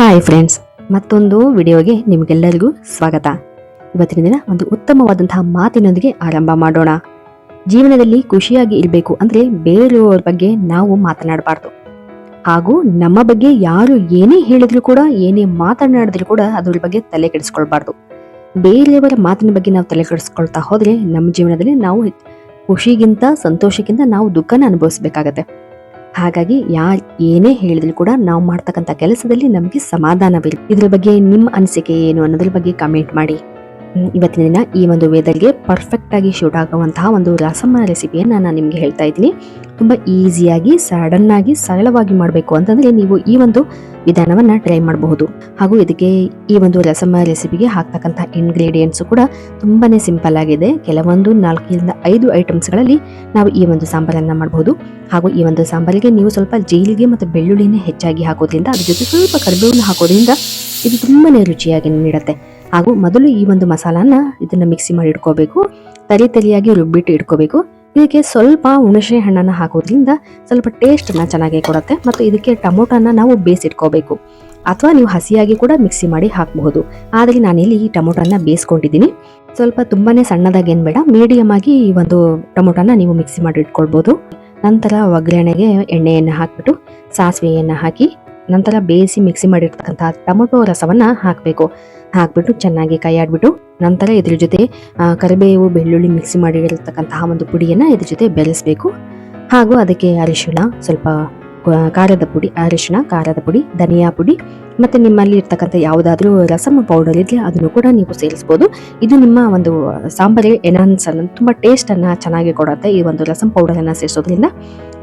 Hi friends, ಮತ್ತೊಂದು ವಿಡಿಯೋಗೆ ನಿಮಗೆಲ್ಲರಿಗೂ ಸ್ವಾಗತ. ಇವತ್ತಿನ ದಿನ ಒಂದು ಉತ್ತಮವಾದಂತಹ ಮಾತಿನೊಂದಿಗೆ ಆರಂಭ ಮಾಡೋಣ. ಜೀವನದಲ್ಲಿ ಖುಷಿಯಾಗಿ ಇರಬೇಕು ಅಂದ್ರೆ ಬೇರೆಯವರ ಬಗ್ಗೆ ನಾವು ಮಾತನಾಡಬಾರ್ದು. ಹಾಗೂ ನಮ್ಮ ಬಗ್ಗೆ ಯಾರು ಏನೇ ಹೇಳಿದ್ರು ಕೂಡ, ಏನೇ ಮಾತನಾಡಿದ್ರು ಕೂಡ ಅದ್ರ ಬಗ್ಗೆ ತಲೆ ಕೆಡಿಸ್ಕೊಳ್ಬಾರ್ದು. ಬೇರೆಯವರ ಮಾತಿನ ಬಗ್ಗೆ ನಾವು ತಲೆ ಕೆಡಿಸ್ಕೊಳ್ತಾ ಹೋದ್ರೆ ನಮ್ಮ ಜೀವನದಲ್ಲಿ ನಾವು ಖುಷಿಗಿಂತ ಸಂತೋಷಕ್ಕಿಂತ ನಾವು ದುಃಖನ ಅನುಭವಿಸ್ಬೇಕಾಗತ್ತೆ. ಹಾಗಾಗಿ ಯಾರು ಏನೇ ಹೇಳಿದ್ರು ಕೂಡ ನಾವು ಮಾಡ್ತಕ್ಕಂಥ ಕೆಲಸದಲ್ಲಿ ನಮಗೆ ಸಮಾಧಾನವಿಲ್ಲ. ಇದ್ರ ಬಗ್ಗೆ ನಿಮ್ಮ ಅನಿಸಿಕೆ ಏನು ಅನ್ನೋದ್ರ ಬಗ್ಗೆ ಕಮೆಂಟ್ ಮಾಡಿ. ಇವತ್ತಿನ ದಿನ ಈ ಒಂದು ವೆದರ್ಗೆ ಪರ್ಫೆಕ್ಟ್ ಆಗಿ ಶೂಟ್ ಆಗುವಂತಹ ಒಂದು ರಸಮ ರೆಸಿಪಿಯನ್ನು ನಾನು ನಿಮ್ಗೆ ಹೇಳ್ತಾ ಇದ್ದೀನಿ. ತುಂಬಾ ಈಸಿಯಾಗಿ ಸಡನ್ ಆಗಿ ಸರಳವಾಗಿ ಮಾಡಬೇಕು ಅಂತಂದ್ರೆ ನೀವು ಈ ಒಂದು ವಿಧಾನವನ್ನ ಟ್ರೈ ಮಾಡಬಹುದು. ಹಾಗೂ ಇದಕ್ಕೆ ಈ ಒಂದು ರಸಮ ರೆಸಿಪಿಗೆ ಹಾಕ್ತಕ್ಕಂಥ ಇಂಗ್ರೀಡಿಯೆಂಟ್ಸ್ ಕೂಡ ತುಂಬಾನೇ ಸಿಂಪಲ್ ಆಗಿದೆ. ಕೆಲವೊಂದು 4-5 ಐಟಮ್ಸ್ಗಳಲ್ಲಿ ನಾವು ಈ ಒಂದು ಸಾಂಬಾರನ್ನ ಮಾಡಬಹುದು. ಹಾಗೂ ಈ ಒಂದು ಸಾಂಬಾರಿಗೆ ನೀವು ಸ್ವಲ್ಪ ಜೀರಿಗೆ ಮತ್ತು ಬೆಳ್ಳುಳ್ಳಿನೇ ಹೆಚ್ಚಾಗಿ ಹಾಕೋದ್ರಿಂದ, ಅದ್ರ ಜೊತೆ ಸ್ವಲ್ಪ ಕರಿಬೇವನ್ನು ಹಾಕೋದ್ರಿಂದ ಇದು ತುಂಬಾನೇ ರುಚಿಯಾಗಿ ನೀಡುತ್ತೆ. ಹಾಗೂ ಮೊದಲು ಈ ಒಂದು ಮಸಾಲಾನ ಇದನ್ನ ಮಿಕ್ಸಿ ಮಾಡಿ ಇಟ್ಕೋಬೇಕು. ತರಿಯಾಗಿ ರುಬ್ಬಿಟ್ಟು ಇಟ್ಕೋಬೇಕು. ಇದಕ್ಕೆ ಸ್ವಲ್ಪ ಹುಣಸೆ ಹಣ್ಣನ್ನು ಹಾಕೋದ್ರಿಂದ ಸ್ವಲ್ಪ ಟೇಸ್ಟನ್ನು ಚೆನ್ನಾಗಿ ಕೊಡುತ್ತೆ. ಮತ್ತು ಇದಕ್ಕೆ ಟೊಮೊಟೊನ ನಾವು ಬೇಯಿಸಿಟ್ಕೋಬೇಕು, ಅಥವಾ ನೀವು ಹಸಿಯಾಗಿ ಕೂಡ ಮಿಕ್ಸಿ ಮಾಡಿ ಹಾಕಬಹುದು. ಆದರೆ ನಾನಿಲ್ಲಿ ಈ ಟೊಮೊಟೊನ ಬೇಯಿಸ್ಕೊಂಡಿದ್ದೀನಿ. ಸ್ವಲ್ಪ ತುಂಬಾನೇ ಸಣ್ಣದಾಗಿ ಏನು ಬೇಡ, ಮೀಡಿಯಮ್ ಆಗಿ ಈ ಒಂದು ಟೊಮೊಟೊನ ನೀವು ಮಿಕ್ಸಿ ಮಾಡಿ ಇಟ್ಕೊಳ್ಬೋದು. ನಂತರ ಒಗ್ಗರಣೆಗೆ ಎಣ್ಣೆಯನ್ನು ಹಾಕ್ಬಿಟ್ಟು ಸಾಸಿವೆಯನ್ನು ಹಾಕಿ, ನಂತರ ಬೇಯಿಸಿ ಮಿಕ್ಸಿ ಮಾಡಿರ್ತಕ್ಕಂಥ ಟೊಮೊಟೊ ರಸವನ್ನ ಹಾಕ್ಬಿಟ್ಟು ಚೆನ್ನಾಗಿ ಕೈ ಆಡ್ಬಿಟ್ಟು, ನಂತರ ಇದ್ರ ಜೊತೆ ಕರಿಬೇವು ಬೆಳ್ಳುಳ್ಳಿ ಮಿಕ್ಸಿ ಮಾಡಿರತಕ್ಕಂತಹ ಒಂದು ಪುಡಿಯನ್ನ ಇದ್ರ ಜೊತೆ ಬೆರೆಸಬೇಕು. ಹಾಗೂ ಅದಕ್ಕೆ ಅರಿಶಿಣ, ಸ್ವಲ್ಪ ಖಾರದ ಪುಡಿ, ಧನಿಯಾ ಪುಡಿ, ಮತ್ತೆ ನಿಮ್ಮಲ್ಲಿ ಇರ್ತಕ್ಕಂಥ ಯಾವುದಾದ್ರೂ ರಸಮ್ ಪೌಡರ್ ಇದ್ರೆ ಅದನ್ನು ಕೂಡ ನೀವು ಸೇರಿಸಬಹುದು. ಇದು ನಿಮ್ಮ ಒಂದು ಸಾಂಬಾರಿಗೆ ಎನ್ಹಾನ್ಸ್ ತುಂಬಾ ಟೇಸ್ಟ್ ಅನ್ನ ಚೆನ್ನಾಗಿ ಕೊಡುತ್ತೆ. ಈ ಒಂದು ರಸಮ್ ಪೌಡರ್ ಅನ್ನ ಸೇರಿಸೋದ್ರಿಂದ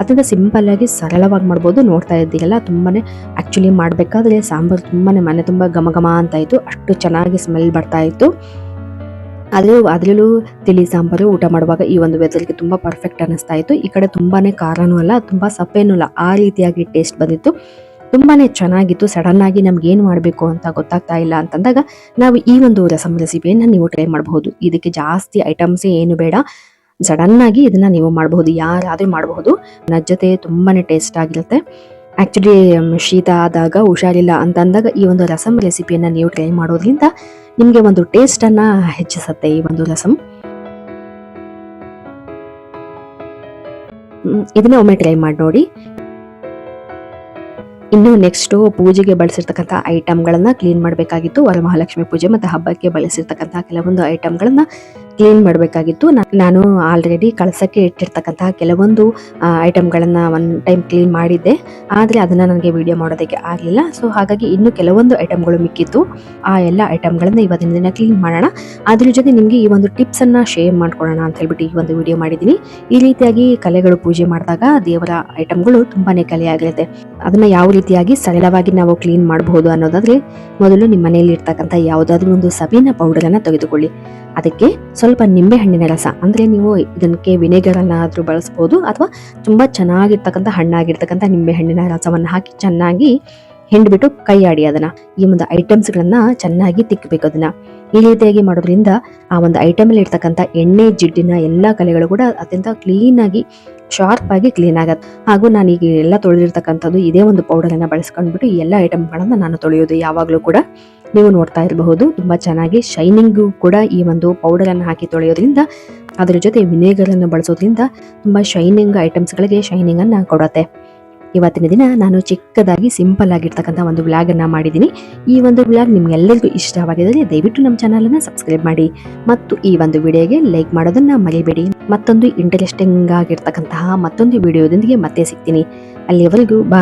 ಅದರಿಂದ ಸಿಂಪಲ್ ಆಗಿ ಸರಳವಾಗಿ ಮಾಡ್ಬೋದು. ನೋಡ್ತಾ ಇದ್ದೀರಲ್ಲ, ತುಂಬಾನೇ ಆಕ್ಚುಲಿ ಮಾಡ್ಬೇಕಾದ್ರೆ ಸಾಂಬಾರು ತುಂಬಾನೇ ಮನೆ ತುಂಬಾ ಘಮ ಅಂತ ಇತ್ತು, ಅಷ್ಟು ಚೆನ್ನಾಗಿ ಸ್ಮೆಲ್ ಬರ್ತಾ ಇತ್ತು. ಅದ್ರಲ್ಲೂ ತಿಳಿ ಸಾಂಬಾರು ಊಟ ಮಾಡುವಾಗ ಈ ಒಂದು ವೆದರ್ಗೆ ತುಂಬಾ ಪರ್ಫೆಕ್ಟ್ ಅನ್ನಿಸ್ತಾ ಇತ್ತು. ಈ ಕಡೆ ತುಂಬಾನೇ ಖಾರನೂ ಅಲ್ಲ, ತುಂಬಾ ಸಪ್ಪೇನೂ ಅಲ್ಲ, ಆ ರೀತಿಯಾಗಿ ಟೇಸ್ಟ್ ಬಂದಿತ್ತು. ತುಂಬಾನೇ ಚೆನ್ನಾಗಿತ್ತು. ಸಡನ್ ಆಗಿ ನಮ್ಗೆ ಏನ್ ಮಾಡ್ಬೇಕು ಅಂತ ಗೊತ್ತಾಗ್ತಾ ಇಲ್ಲ ಅಂತಂದಾಗ ನಾವು ಈ ಒಂದು ರಸಮ್ ರೆಸಿಪಿಯನ್ನ ನೀವು ಟ್ರೈ ಮಾಡಬಹುದು. ಇದಕ್ಕೆ ಜಾಸ್ತಿ ಐಟಮ್ಸ್ ಏನು ಬೇಡ, ಸಡನ್ ಆಗಿ ಇದನ್ನ ನೀವು ಮಾಡಬಹುದು, ಯಾರಾದ್ರೂ ಮಾಡಬಹುದು. ನಜ್ಜತೆ ತುಂಬಾನೇ ಟೇಸ್ಟ್ ಆಗಿರುತ್ತೆ. ಆಕ್ಚುಲಿ ಶೀತ ಆದಾಗ, ಹುಷಾರಿಲ್ಲ ಅಂತಂದಾಗ ಈ ಒಂದು ರಸಮ್ ರೆಸಿಪಿಯನ್ನ ನೀವು ಟ್ರೈ ಮಾಡೋದ್ರಿಂದ ನಿಮ್ಗೆ ಒಂದು ಟೇಸ್ಟ್ ಅನ್ನ ಹೆಚ್ಚಿಸುತ್ತೆ ಈ ಒಂದು ರಸಮ್. ಇದನ್ನ ಒಮ್ಮೆ ಟ್ರೈ ಮಾಡಿ ನೋಡಿ. ಇನ್ನು ನೆಕ್ಸ್ಟ್ ಪೂಜೆಗೆ ಬಳಸಿರ್ತಕ್ಕಂಥ ಐಟಮ್ಗಳನ್ನ ಕ್ಲೀನ್ ಮಾಡಬೇಕಾಗಿತ್ತು. ವರಮಹಾಲಕ್ಷ್ಮಿ ಪೂಜೆ ಮತ್ತೆ ಹಬ್ಬಕ್ಕೆ ಬಳಸಿರ್ತಕ್ಕಂಥ ಕೆಲವೊಂದು ಐಟಮ್ಗಳನ್ನ ಕ್ಲೀನ್ ಮಾಡಬೇಕಾಗಿತ್ತು. ನಾನು ಆಲ್ರೆಡಿ ಕಳಸಕ್ಕೆ ಇಟ್ಟಿರ್ತಕ್ಕಂತಹ ಕೆಲವೊಂದು ಐಟಮ್ಗಳನ್ನ ಒಂದು ಟೈಮ್ ಕ್ಲೀನ್ ಮಾಡಿದ್ದೆ, ಆದರೆ ಅದನ್ನ ನನಗೆ ವಿಡಿಯೋ ಮಾಡೋದಕ್ಕೆ ಆಗಲಿಲ್ಲ. ಸೊ ಹಾಗಾಗಿ ಇನ್ನು ಕೆಲವೊಂದು ಐಟಮ್ಗಳು ಮಿಕ್ಕಿತ್ತು. ಆ ಎಲ್ಲ ಐಟಮ್ಗಳನ್ನ ಇವತ್ತಿನ ದಿನ ಕ್ಲೀನ್ ಮಾಡೋಣ. ಅದ್ರ ಜೊತೆ ನಿಮಗೆ ಈ ಒಂದು ಟಿಪ್ಸ್ ಅನ್ನ ಶೇರ್ ಮಾಡ್ಕೊಳ್ಳೋಣ ಅಂತ ಹೇಳ್ಬಿಟ್ಟು ಈ ಒಂದು ವಿಡಿಯೋ ಮಾಡಿದ್ದೀನಿ. ಈ ರೀತಿಯಾಗಿ ಕಲೆಗಳು ಪೂಜೆ ಮಾಡಿದಾಗ ದೇವರ ಐಟಮ್ಗಳು ತುಂಬಾನೇ ಕಲೆ ಆಗಿರುತ್ತೆ. ಅದನ್ನ ಯಾವ ರೀತಿಯಾಗಿ ಸರಳವಾಗಿ ನಾವು ಕ್ಲೀನ್ ಮಾಡಬಹುದು ಅನ್ನೋದಾದ್ರೆ, ಮೊದಲು ನಿಮ್ಮ ಮನೆಯಲ್ಲಿ ಇರ್ತಕ್ಕಂಥ ಯಾವುದಾದ್ರೂ ಒಂದು ಸಬೀನ ಪೌಡರ್ ಅನ್ನ ತೆಗೆದುಕೊಳ್ಳಿ. ಅದಕ್ಕೆ ಸ್ವಲ್ಪ ನಿಂಬೆ ಹಣ್ಣಿನ ರಸ, ಅಂದ್ರೆ ನೀವು ಇದಕ್ಕೆ ವಿನೆಗರ್ ಅನ್ನಾದ್ರೂ ಬಳಸಬಹುದು, ಅಥವಾ ತುಂಬಾ ಚೆನ್ನಾಗಿರ್ತಕ್ಕಂಥ ಹಣ್ಣಾಗಿರ್ತಕ್ಕಂಥ ನಿಂಬೆ ಹಣ್ಣಿನ ರಸವನ್ನ ಹಾಕಿ ಚೆನ್ನಾಗಿ ಹಿಂಡ್ಬಿಟ್ಟು ಕೈ ಆಡಿ ಅದನ್ನ ಈ ಒಂದು ಐಟಮ್ಸ್ ಗಳನ್ನ ಚೆನ್ನಾಗಿ ತಿಕ್ಕಬೇಕು. ಅದನ್ನ ಈ ರೀತಿಯಾಗಿ ಮಾಡೋದ್ರಿಂದ ಆ ಒಂದು ಐಟಮ್ ಅಲ್ಲಿ ಇರ್ತಕ್ಕಂಥ ಎಣ್ಣೆ ಜಿಡ್ಡಿನ ಎಲ್ಲಾ ಕಲೆಗಳು ಕೂಡ ಅತ್ಯಂತ ಕ್ಲೀನ್ ಆಗಿ ಶಾರ್ಪ್ ಆಗಿ ಕ್ಲೀನ್ ಆಗತ್ತೆ. ಹಾಗೂ ನಾನು ಈಗ ಎಲ್ಲ ತೊಳೆದಿರ್ತಕ್ಕಂಥದ್ದು ಇದೇ ಒಂದು ಪೌಡರ್ ಅನ್ನ ಬಳಸ್ಕೊಂಡ್ಬಿಟ್ಟು ಈ ಎಲ್ಲ ಐಟಮ್ಗಳನ್ನ ನಾನು ತೊಳೆಯೋದು ಯಾವಾಗ್ಲೂ ಕೂಡ ನೀವು ನೋಡ್ತಾ ಇರಬಹುದು. ತುಂಬಾ ಚೆನ್ನಾಗಿ ಶೈನಿಂಗು ಕೂಡ ಈ ಒಂದು ಪೌಡರ್ ಅನ್ನು ಹಾಕಿ ತೊಳೆಯೋದ್ರಿಂದ, ಅದರ ಜೊತೆ ವಿನೆಗರ್ ಅನ್ನು ಬಳಸೋದ್ರಿಂದ ತುಂಬಾ ಶೈನಿಂಗ್ ಐಟಮ್ಸ್ ಗಳಿಗೆ ಶೈನಿಂಗ್ ಅನ್ನ ಕೊಡುತ್ತೆ. ಇವತ್ತಿನ ದಿನ ನಾನು ಚಿಕ್ಕದಾಗಿ ಸಿಂಪಲ್ ಆಗಿರ್ತಕ್ಕಂಥ ಒಂದು ವ್ಲಾಗ್ ಅನ್ನ ಮಾಡಿದ್ದೀನಿ. ಈ ಒಂದು ವ್ಲಾಗ್ ನಿಮ್ಗೆಲ್ಲರಿಗೂ ಇಷ್ಟವಾಗಿದ್ದರೆ ದಯವಿಟ್ಟು ನಮ್ಮ ಚಾನಲ್ ಅನ್ನ ಸಬ್ಸ್ಕ್ರೈಬ್ ಮಾಡಿ ಮತ್ತು ಈ ಒಂದು ವಿಡಿಯೋಗೆ ಲೈಕ್ ಮಾಡೋದನ್ನ ಮರಿಬೇಡಿ. ಮತ್ತೊಂದು ಇಂಟ್ರೆಸ್ಟಿಂಗ್ ಆಗಿರ್ತಕ್ಕಂತಹ ಮತ್ತೊಂದು ವಿಡಿಯೋದೊಂದಿಗೆ ಮತ್ತೆ ಸಿಗ್ತೀನಿ. ಅಲ್ಲಿಯವರೆಗೂ ಬಾಯ್.